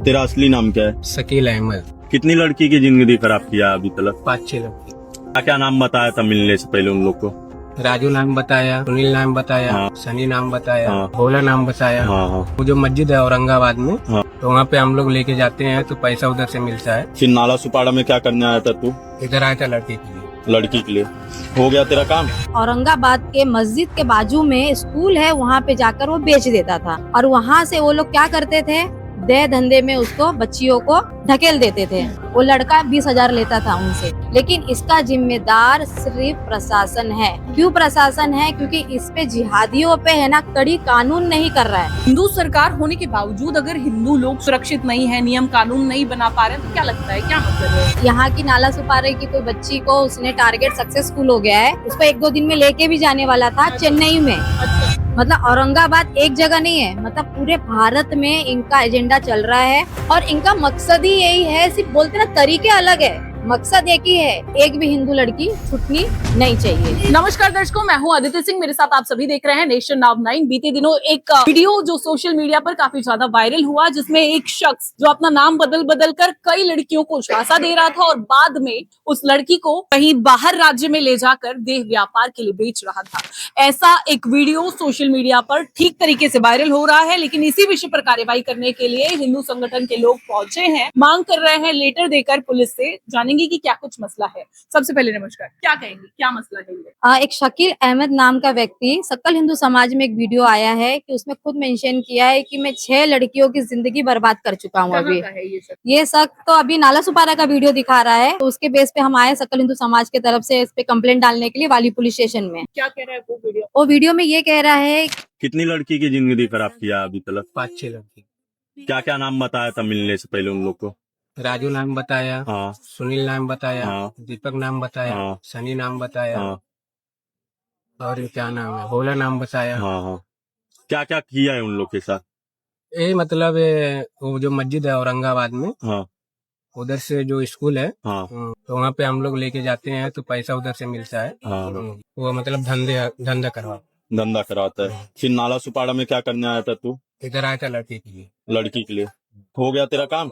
तेरा असली नाम क्या है? शकील अहमद। कितनी लड़की की जिंदगी खराब किया अभी तक? 5-6 लड़की। क्या क्या नाम बताया था मिलने से पहले उन लोग को? राजू नाम बताया, सुनील नाम बताया, हाँ। सनी नाम बताया, हाँ। भोला नाम बताया। हाँ हाँ। वो जो मस्जिद है औरंगाबाद में, हाँ। तो वहाँ पे हम लोग लेके जाते हैं तो पैसा उधर से मिलता है। फिर नाला सुपाड़ा में क्या करने आया था तू? इधर आया था लड़की के लिए। लड़की के लिए हो गया तेरा काम? औरंगाबाद के मस्जिद के बाजू में स्कूल है, वहाँ पे जाकर वो बेच देता था और वहाँ से वो लोग क्या करते थे, दे धंधे में उसको बच्चियों को ढकेल देते थे। वो लड़का 20,000 लेता था उनसे, लेकिन इसका जिम्मेदार सिर्फ प्रशासन है। क्यों प्रशासन है? क्योंकि इस पे जिहादियों पे है ना कड़ी कानून नहीं कर रहा है। हिंदू सरकार होने के बावजूद अगर हिंदू लोग सुरक्षित नहीं है, नियम कानून नहीं बना पा रहे हैं, तो क्या लगता है क्या मतलब है? यहाँ की नाला सुपारे की कोई बच्ची को उसने टारगेट सक्सेसफुल हो गया है, उसको 1-2 दिन में लेके भी जाने वाला था चेन्नई में। मतलब औरंगाबाद एक जगह नहीं है, मतलब पूरे भारत में इनका एजेंडा चल रहा है और इनका मकसद ही यही है। सिर्फ बोलते ना तरीके अलग है, मकसद एक ही है, एक भी हिंदू लड़की छूटनी नहीं चाहिए। नमस्कार दर्शकों, मैं हूं आदित्य सिंह, मेरे साथ आप सभी देख रहे हैं नेशन नाउ 9। बीते दिनों एक वीडियो जो सोशल मीडिया पर काफी ज्यादा वायरल हुआ, जिसमें एक शख्स जो अपना नाम बदल बदल कर कई लड़कियों को झांसा दे रहा था और बाद में उस लड़की को कहीं बाहर राज्य में ले जाकर देह व्यापार के लिए बेच रहा था। ऐसा एक वीडियो सोशल मीडिया पर ठीक तरीके से वायरल हो रहा है, लेकिन इसी विषय पर कार्रवाई करने के लिए हिंदू संगठन के लोग पहुंचे हैं, मांग कर रहे हैं लेटर देकर पुलिस से। जानेंगे कि क्या कुछ मसला है। सबसे पहले नमस्कार, क्या कहेंगे, क्या मसला है ये? एक शकील अहमद नाम का व्यक्ति, सकल हिंदू समाज में एक वीडियो आया है कि उसमें खुद मेंशन किया है कि मैं 6 लड़कियों की जिंदगी बर्बाद कर चुका हूँ। अभी कहाँ का है ये शख्स तो अभी नाला सुपारा का वीडियो दिखा रहा है, तो उसके बेस पे हम आए सकल हिंदू समाज की तरफ से इस पे कंप्लेंट डालने के लिए वाली पुलिस स्टेशन में। क्या कह रहा है वो वीडियो? वो वीडियो में ये कह रहा है कितनी लड़की की जिंदगी खराब किया अभी तक? 5-6 लड़की। क्या क्या नाम बताया था मिलने से पहले उन लोग को? राजू नाम बताया, हाँ। सुनील नाम बताया, हाँ। दीपक नाम बताया, हाँ। सनी नाम बताया, हाँ। और क्या नाम है, भोला नाम बताया। हाँ हाँ। क्या क्या किया है उन लोग के साथ? ये मतलब वो जो मस्जिद है औरंगाबाद में, हाँ उधर से जो स्कूल है, हाँ। तो वहाँ पे हम लोग लेके जाते हैं तो पैसा उधर से मिलता है। हाँ। वो मतलब धंधा करवा। धंधा कराता है। फिर नाला सुपाड़ा में क्या करने आया था तू? इधर आया था लड़की के लिए। लड़की के लिए हो गया तेरा काम?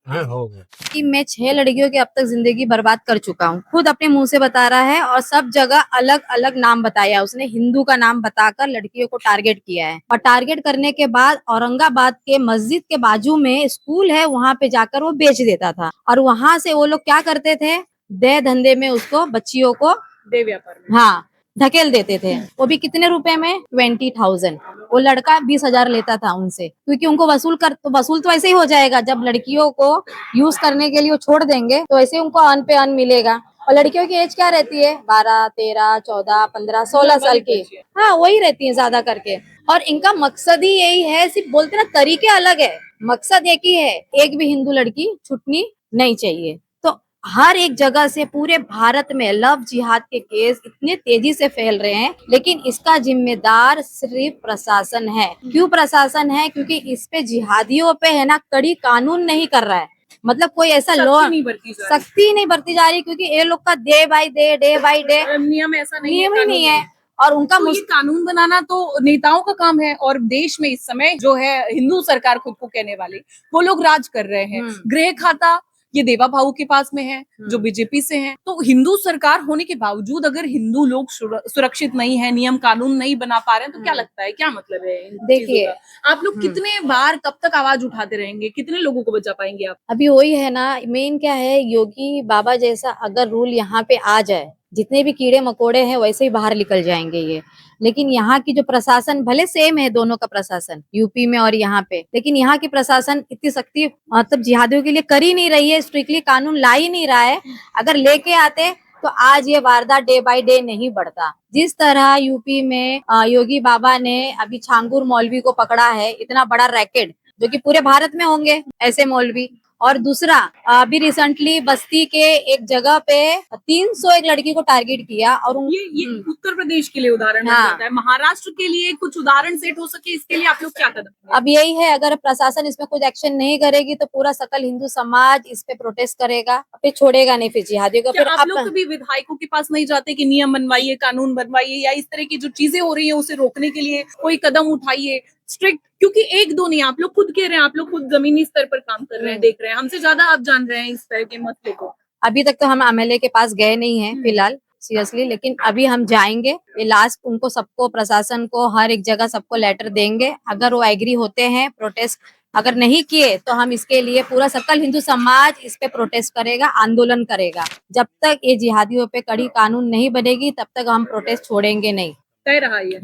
हाँ, हो गया। कि मैं 6 लड़कियों की अब तक जिंदगी बर्बाद कर चुका हूँ, खुद अपने मुंह से बता रहा है और सब जगह अलग अलग नाम बताया उसने। हिंदू का नाम बताकर लड़कियों को टारगेट किया है और टारगेट करने के बाद औरंगाबाद के मस्जिद के बाजू में स्कूल है, वहाँ पे जाकर वो बेच देता था और वहाँ से वो लोग क्या करते थे, दे धंधे में उसको बच्चियों को देह व्यापार में हाँ ढकेल देते थे। वो भी कितने रुपए में? 20,000। वो लड़का 20,000 लेता था उनसे, क्योंकि उनको वसूल तो ऐसे ही हो जाएगा। जब लड़कियों को यूज करने के लिए वो छोड़ देंगे तो ऐसे उनको अन पे अन मिलेगा। और लड़कियों की एज क्या रहती है? 12, 13, 14, 15, 16 साल की। हाँ, वही रहती है ज्यादा करके। और इनका मकसद ही यही है, सिर्फ बोलते ना तरीके अलग है, मकसद एक ही है, एक भी हिंदू लड़की छूटनी नहीं चाहिए। तो हर एक जगह से पूरे भारत में लव जिहाद के केस इतने तेजी से फैल रहे हैं, लेकिन इसका जिम्मेदार सिर्फ प्रशासन है। क्यों प्रशासन है? क्योंकि इस पे जिहादियों पे है ना कड़ी कानून नहीं कर रहा है। मतलब कोई ऐसा लॉ सख्ती नहीं बरती जा रही, क्योंकि ये लोग का डे बाय डे नियम ऐसा नहीं है, नियम ही नहीं है। कानून और उनका तो ये कानून बनाना तो नेताओं का काम है, और देश में इस समय जो है हिंदू सरकार खुद को कहने वाले, वो लोग राज कर रहे हैं। गृह खाता ये देवा भाऊ के पास में है, जो बीजेपी से हैं। तो हिंदू सरकार होने के बावजूद अगर हिंदू लोग सुरक्षित नहीं है, नियम कानून नहीं बना पा रहे हैं, तो क्या लगता है क्या मतलब है इन देखिए, चीजों का? आप लोग कितने बार कब तक आवाज उठाते रहेंगे? कितने लोगों को बचा पाएंगे आप? अभी वही है ना, मेन क्या है, योगी बाबा जैसा अगर रूल यहाँ पे आ जाए, जितने भी कीड़े मकोड़े हैं वैसे ही बाहर निकल जाएंगे ये। लेकिन यहाँ की जो प्रशासन, भले सेम है दोनों का प्रशासन, यूपी में और यहाँ पे, लेकिन यहाँ की प्रशासन इतनी सख्ती मतलब जिहादियों के लिए कर ही नहीं रही है, स्ट्रिक्टली कानून ला ही नहीं रहा है। अगर लेके आते तो आज ये वारदात डे बाय डे नहीं बढ़ता। जिस तरह यूपी में योगी बाबा ने अभी छांगुर मौलवी को पकड़ा है, इतना बड़ा रैकेट, जो कि पूरे भारत में होंगे ऐसे मौलवी। और दूसरा, अभी रिसेंटली बस्ती के एक जगह पे 301 लड़की को टारगेट किया और ये उत्तर प्रदेश के लिए उदाहरण बन जाता है। महाराष्ट्र के लिए कुछ उदाहरण सेट हो सके, इसके लिए आप लोग क्या कदम? अब यही है, अगर प्रशासन इसमें कुछ एक्शन नहीं करेगी तो पूरा सकल हिंदू समाज इस पे प्रोटेस्ट करेगा, फिर छोड़ेगा नहीं फिर जिहादियों को। क्या फिर आप लोग कभी विधायकों के पास नहीं जाते कि नियम बनवाइए, कानून बनवाइए, या इस तरह की जो चीजें हो रही है उसे रोकने के लिए कोई कदम उठाइए, स्ट्रिक्ट क्योंकि एक दो नहीं, आप लोग खुद कह रहे हैं, आप लोग खुद जमीनी स्तर पर काम कर रहे हैं, देख रहे हैं, हमसे ज्यादा आप जान रहे हैं इस तरह के मसले को। अभी तक तो हम एमएलए के पास गए नहीं हैं फिलहाल सीरियसली, लेकिन अभी हम जाएंगे। ये लास्ट उनको सबको, प्रशासन को, हर एक जगह सबको लेटर देंगे। अगर वो एग्री होते हैं, प्रोटेस्ट अगर नहीं किए तो हम इसके लिए पूरा सकल हिंदू समाज इस पे प्रोटेस्ट करेगा, आंदोलन करेगा। जब तक ये जिहादियों पे कड़ी कानून नहीं बनेगी तब तक हम प्रोटेस्ट छोड़ेंगे नहीं। तय रहा ये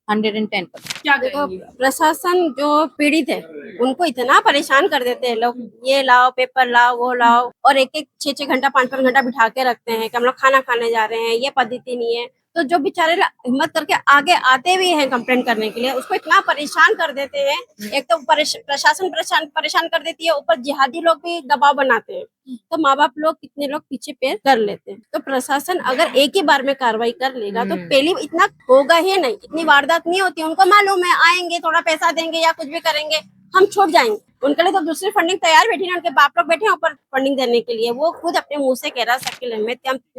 110%। क्या देखो, कहेंगी? प्रशासन जो पीड़ित है उनको इतना परेशान कर देते हैं लोग, ये लाओ, पेपर लाओ, वो लाओ, और एक एक 6-6 घंटा 5-5 घंटा बिठा के रखते हैं कि हम लोग खाना खाने जा रहे हैं, ये पद्धति नहीं है। तो जो बेचारे हिम्मत करके आगे आते भी हैं कंप्लेंट करने के लिए, उसको इतना परेशान कर देते हैं। एक तो प्रशासन परेशान कर देती है, ऊपर जिहादी लोग भी दबाव बनाते हैं, तो माँ बाप लोग, कितने लोग पीछे पैर कर लेते हैं। तो प्रशासन अगर एक ही बार में कार्रवाई कर लेगा तो पहले इतना होगा ही नहीं, इतनी वारदात नहीं होती। उनको मालूम है आएंगे, थोड़ा पैसा देंगे या कुछ भी करेंगे, हम छूट जाएंगे। उनके लिए तो दूसरी फंडिंग तैयार बैठी है, उनके बाप लोग बैठे हैं ऊपर फंडिंग देने के लिए। वो खुद अपने मुंह से कह रहा शकील में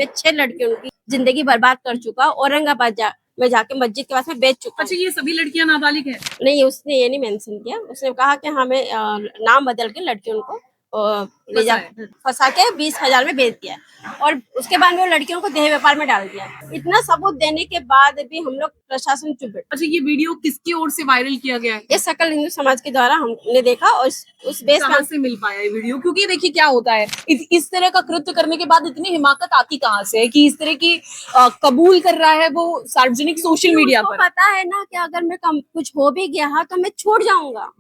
6 लड़कियों की जिंदगी बर्बाद कर चुका, औरंगाबाद में जाके मस्जिद के पास में बेच चुका। अच्छा, ये सभी लड़कियां नाबालिग हैं? नहीं, उसने ये नहीं मेंशन किया। उसने कहा कि हमें नाम बदल के लड़कियों को ले जा फंसा के 20,000 में बेच दिया, और उसके बाद में वो लड़कियों को देह व्यापार में डाल दिया। इतना सबूत देने के बाद भी हम लोग प्रशासन चुप बैठे। अच्छा, ये वीडियो किसकी ओर से वायरल किया गया है? ये सकल हिंदू समाज के द्वारा हमने देखा, और उस बेस कहाँ से मिल पाया ये वीडियो? क्योंकि देखिए क्या होता है, इस तरह का कृत्य करने के बाद इतनी हिमाकत आती कहाँ से है कि इस तरह की कबूल कर रहा है वो सार्वजनिक सोशल मीडिया पर। पता है ना कि अगर मैं कुछ हो भी गया तो मैं छोड़ जाऊंगा।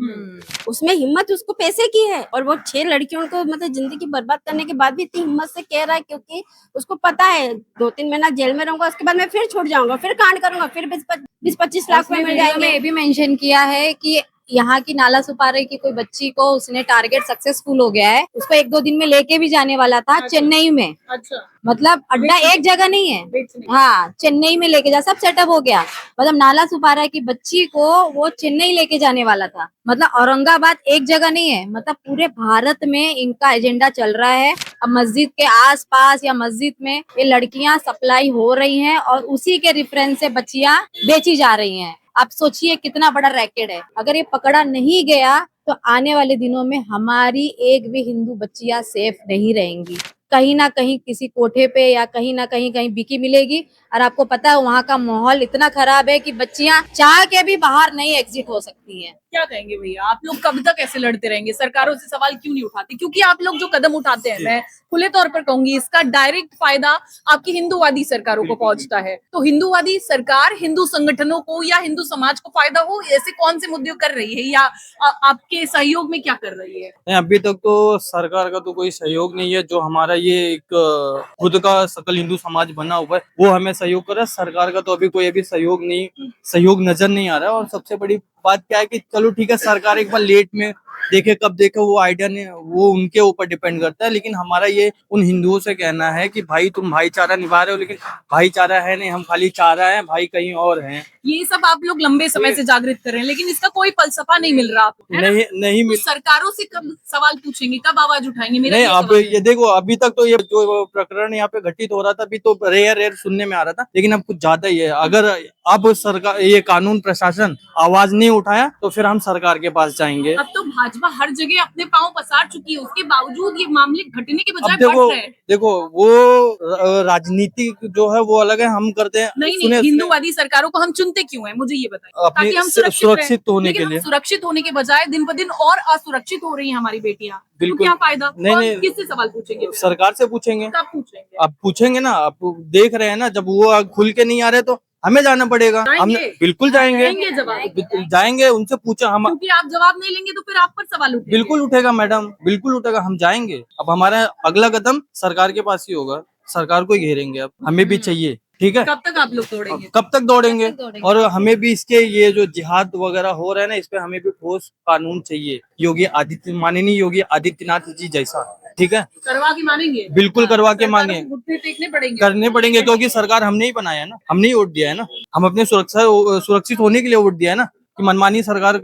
उसमें हिम्मत उसको पैसे की है, और वो 6 लड़कियों को मतलब जिंदगी बर्बाद करने के बाद भी इतनी हिम्मत से कह रहा है, क्योंकि उसको पता है 2-3 महीना जेल में रहूंगा, उसके बाद मैं फिर छोड़ जाऊंगा, फिर कांड करूंगा, फिर 20-25 लाख में मिल जाएंगे। ये भी मेंशन किया है कि यहाँ की नाला सुपारे की कोई बच्ची को उसने टारगेट सक्सेसफुल हो गया है, उसको 1-2 दिन में लेके भी जाने वाला था चेन्नई में। अच्छा, मतलब अड्डा एक जगह नहीं है, हाँ, चेन्नई में लेके जा, सब सेटअप हो गया। मतलब नाला सुपारा की बच्ची को वो चेन्नई लेके जाने वाला था। मतलब औरंगाबाद एक जगह नहीं है, मतलब पूरे भारत में इनका एजेंडा चल रहा है। अब मस्जिद के आसपास या मस्जिद में ये लड़कियां सप्लाई हो रही हैं, और उसी के रेफरेंस से बच्चियां बेची जा रही हैं। आप सोचिए कितना बड़ा रैकेट है। अगर ये पकड़ा नहीं गया तो आने वाले दिनों में हमारी एक भी हिंदू बच्चियां सेफ नहीं रहेंगी। कहीं ना कहीं किसी कोठे पे या कहीं ना कहीं बिकी मिलेगी। और आपको पता है वहाँ का माहौल इतना खराब है कि बच्चियां चाह के भी बाहर नहीं एग्जिट हो सकती हैं। क्या कहेंगे भैया, आप लोग कब तक ऐसे लड़ते रहेंगे? सरकारों से सवाल क्यों नहीं उठाते? क्योंकि आप लोग जो कदम उठाते हैं, मैं खुले तौर पर कहूंगी, इसका डायरेक्ट फायदा आपकी हिंदूवादी सरकारों को पहुंचता है। तो हिंदूवादी सरकार हिंदू संगठनों को या हिंदू समाज को फायदा हो, ऐसे कौन से मुद्दे कर रही है, या आपके सहयोग में क्या कर रही है? नहीं, अभी तक तो सरकार का तो कोई सहयोग नहीं है। जो हमारा ये एक खुद का सकल हिंदू समाज बना हुआ है वो हमें सहयोग कर रहा है। सरकार का तो अभी कोई सहयोग नजर नहीं आ रहा है। और सबसे बड़ी बात क्या है कि चलो ठीक है, सरकार एक बार लेट में देखे कब देखे वो आइडिया नहीं, वो उनके ऊपर डिपेंड करता है। लेकिन हमारा ये उन हिंदुओं से कहना है कि भाई तुम भाईचारा निभा रहे हो, लेकिन भाईचारा है नहीं, हम खाली चाह रहे हैं, भाई कहीं और हैं। ये सब आप लोग लंबे समय से जागृत कर रहे हैं, लेकिन इसका कोई फलसफा नहीं मिल रहा आपको, है ना? नहीं तो मिल। सरकारों से कब सवाल पूछेंगे, कब आवाज उठाएंगे? मेरा नहीं, ये अब सवाल है। ये देखो, अभी तक तो ये जो प्रकरण यहाँ पे घटित हो रहा था, अभी तो रेयर सुनने में आ रहा था, लेकिन अब कुछ ज्यादा ही है। अगर अब सरकार, ये कानून प्रशासन आवाज नहीं उठाया तो फिर हम सरकार के पास जाएंगे। अब तो भाजपा हर जगह अपने पांव पसार चुकी है, उसके बावजूद ये मामले घटने के बजाय अब बढ़ रहे हैं। देखो वो राजनीति जो है वो अलग है, हम करते हैं। नहीं, हिंदूवादी सरकारों को हम चुनते क्यों हैं, मुझे ये बताइए। अपनी ताकि हम सुरक्षित होने लेकिन के हम लिए। सुरक्षित होने के बजाय दिन ब दिन और असुरक्षित हो रही हैं हमारी बेटियां। तो बिल्कुल। क्या फायदा? नहीं, किससे सवाल पूछेंगे? सरकार से पूछेंगे। कब पूछेंगे? अब पूछेंगे ना, आप देख रहे हैं ना, जब वो खुल के नहीं आ रहे तो हमें जाना पड़ेगा। हम बिल्कुल जाएंगे, जाएंगे उनसे पूछा हम, क्योंकि आप जवाब नहीं लेंगे तो फिर आप पर सवाल उठेगा। बिल्कुल उठेगा मैडम, बिल्कुल उठेगा, हम जाएंगे। अब हमारा अगला कदम सरकार के पास ही होगा, सरकार को घेरेंगे। अब हमें भी चाहिए, ठीक है। कब तक आप लोग दौड़ेंगे? कब तक दौड़ेंगे? और हमें भी इसके ये जो जिहाद वगैरह हो रहा है ना, इस पे हमें भी ठोस कानून चाहिए, माननीय योगी आदित्यनाथ जी जैसा, ठीक है। करवा के मानेंगे? बिल्कुल करवा के मांगे, घुटने टेकने पड़ेंगे, करने पड़ेंगे, क्योंकि सरकार हमने ही बनाया है ना, हमने ही वोट दिया है ना। हम अपने सुरक्षित होने के लिए वोट दिया है ना, कि मनमानी सरकार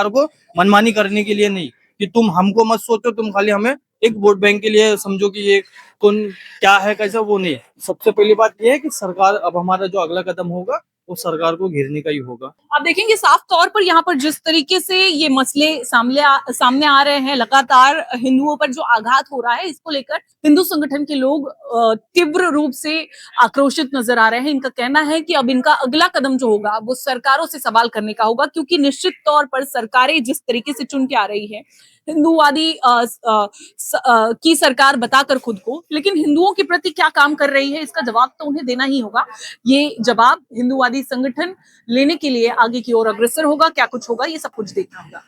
को मनमानी करने के लिए नहीं, कि तुम हमको मत सोचो, तुम खाली हमें एक वोट बैंक के लिए समझो कि ये कौन क्या है कैसा, वो नहीं। सबसे पहली बात ये है कि सरकार, अब हमारा जो अगला कदम होगा वो सरकार को घेरने का ही होगा। आप देखेंगे साफ तौर पर यहाँ पर जिस तरीके से ये मसले सामने आ रहे हैं, लगातार हिंदुओं पर जो आघात हो रहा है, इसको लेकर हिंदू संगठन के लोग तीव्र रूप से आक्रोशित नजर आ रहे हैं। इनका कहना है कि अब इनका अगला कदम जो होगा वो सरकारों से सवाल करने का होगा, क्योंकि निश्चित तौर पर सरकारें जिस तरीके से चुन के आ रही है, हिंदूवादी की सरकार बताकर खुद को, लेकिन हिंदुओं के प्रति क्या काम कर रही है इसका जवाब तो उन्हें देना ही होगा। ये जवाब हिंदूवादी संगठन लेने के लिए आगे की ओर अग्रसर होगा। क्या कुछ होगा ये सब कुछ देखना होगा।